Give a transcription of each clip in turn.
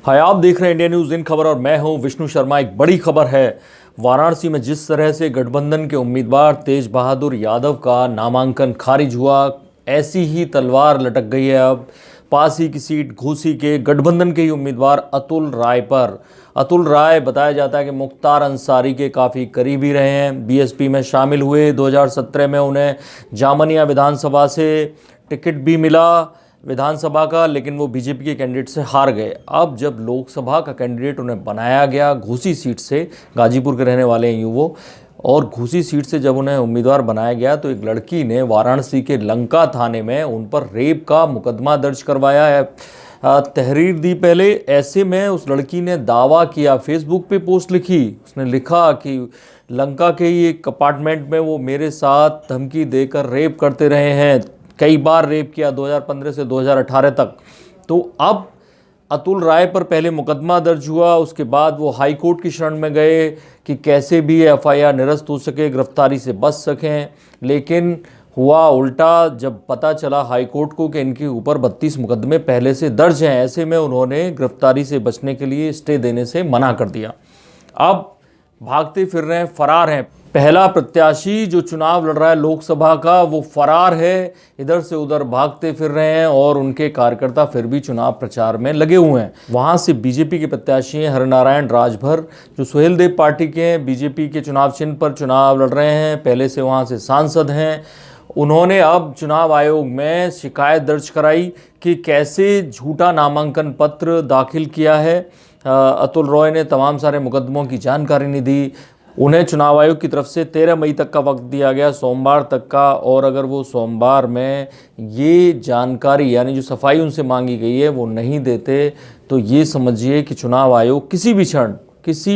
हाय, आप देख रहे हैं इंडिया न्यूज़ इन खबर और मैं हूं विष्णु शर्मा। एक बड़ी खबर है। वाराणसी में जिस तरह से गठबंधन के उम्मीदवार तेज बहादुर यादव का नामांकन खारिज हुआ, ऐसी ही तलवार लटक गई है अब पास ही की सीट घोसी के गठबंधन के ही उम्मीदवार अतुल राय पर। अतुल राय बताया जाता है कि मुख्तार अंसारी के काफ़ी करीबी रहे हैं। बीएसपी में शामिल हुए। 2017 में उन्हें जामनिया विधानसभा से टिकट भी मिला विधानसभा का, लेकिन वो बीजेपी के कैंडिडेट से हार गए। अब जब लोकसभा का कैंडिडेट उन्हें बनाया गया घोसी सीट से, गाजीपुर के रहने वाले हैं वो, और घोसी सीट से जब उन्हें उम्मीदवार बनाया गया तो एक लड़की ने वाराणसी के लंका थाने में उन पर रेप का मुकदमा दर्ज करवाया है, तहरीर दी पहले। ऐसे में उस लड़की ने दावा किया, फेसबुक पे पोस्ट लिखी, उसने लिखा कि लंका के ही एक अपार्टमेंट में वो मेरे साथ धमकी देकर रेप करते रहे हैं, कई बार रेप किया 2015 से 2018 तक। तो अब अतुल राय पर पहले मुकदमा दर्ज हुआ, उसके बाद वो हाई कोर्ट की शरण में गए कि कैसे भी एफआईआर निरस्त हो सके, गिरफ्तारी से बच सकें। लेकिन हुआ उल्टा। जब पता चला हाई कोर्ट को कि इनके ऊपर 32 मुकदमे पहले से दर्ज हैं, ऐसे में उन्होंने गिरफ्तारी से बचने के लिए स्टे देने से मना कर दिया। अब भागते फिर रहे हैं, फरार हैं। पहला प्रत्याशी जो चुनाव लड़ रहा है लोकसभा का, वो फरार है, इधर से उधर भागते फिर रहे हैं और उनके कार्यकर्ता फिर भी चुनाव प्रचार में लगे हुए हैं। वहां से बीजेपी के प्रत्याशी हैं हरनारायण राजभर, जो सुहेलदेव पार्टी के हैं, बीजेपी के चुनाव चिन्ह पर चुनाव लड़ रहे हैं, पहले से वहां से सांसद हैं। उन्होंने अब चुनाव आयोग में शिकायत दर्ज कराई कि कैसे झूठा नामांकन पत्र दाखिल किया है। अतुल रॉय ने तमाम सारे मुकदमों की जानकारी नहीं दी। उन्हें चुनाव आयोग की तरफ से 13 मई तक का वक्त दिया गया, सोमवार तक का, और अगर वो सोमवार में ये जानकारी यानी जो सफाई उनसे मांगी गई है वो नहीं देते तो ये समझिए कि चुनाव आयोग किसी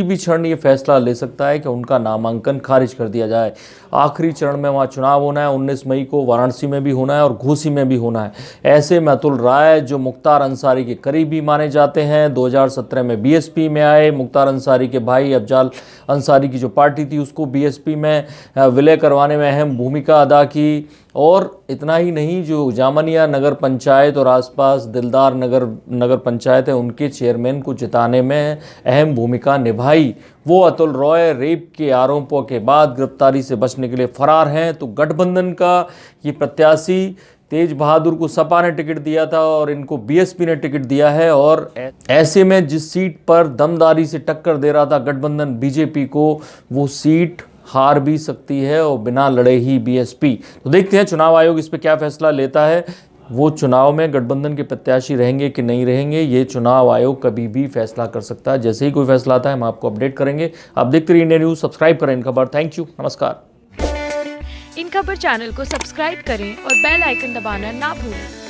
भी क्षण ये फैसला ले सकता है कि उनका नामांकन खारिज कर दिया जाए। आखिरी चरण में वहाँ चुनाव होना है, 19 मई को वाराणसी में भी होना है और घोसी में भी होना है। ऐसे में अतुल राय, जो मुख्तार अंसारी के करीबी माने जाते हैं, 2017 में बीएसपी में आए, मुख्तार अंसारी के भाई अफजाल अंसारी की जो पार्टी थी उसको बीएसपी में विलय करवाने में अहम भूमिका अदा की। और इतना ही नहीं, जो जामनिया नगर पंचायत और आसपास दिलदार नगर पंचायत है, उनके चेयरमैन को जिताने में अहम भूमिका निभाई। वो अतुल रॉय रेप के आरोपों के बाद गिरफ्तारी से बचने के लिए फरार हैं। तो गठबंधन का ये प्रत्याशी तेज बहादुर को सपा ने टिकट दिया था और इनको बीएसपी ने टिकट दिया है, और ऐसे में जिस सीट पर दमदारी से टक्कर दे रहा था गठबंधन बीजेपी को, वो सीट हार भी सकती है और बिना लड़े ही बीएसपी। तो देखते हैं चुनाव आयोग इस पे क्या फैसला लेता है। वो चुनाव में गठबंधन के प्रत्याशी रहेंगे कि नहीं रहेंगे, ये चुनाव आयोग कभी भी फैसला कर सकता है। जैसे ही कोई फैसला आता है हम आपको अपडेट करेंगे। आप देखते रहिए इंडिया न्यूज़, सब्सक्राइब करें इन खबर। थैंक यू, नमस्कार। इन खबर चैनल को सब्सक्राइब करें और बेल आइकन दबाना ना भूलें।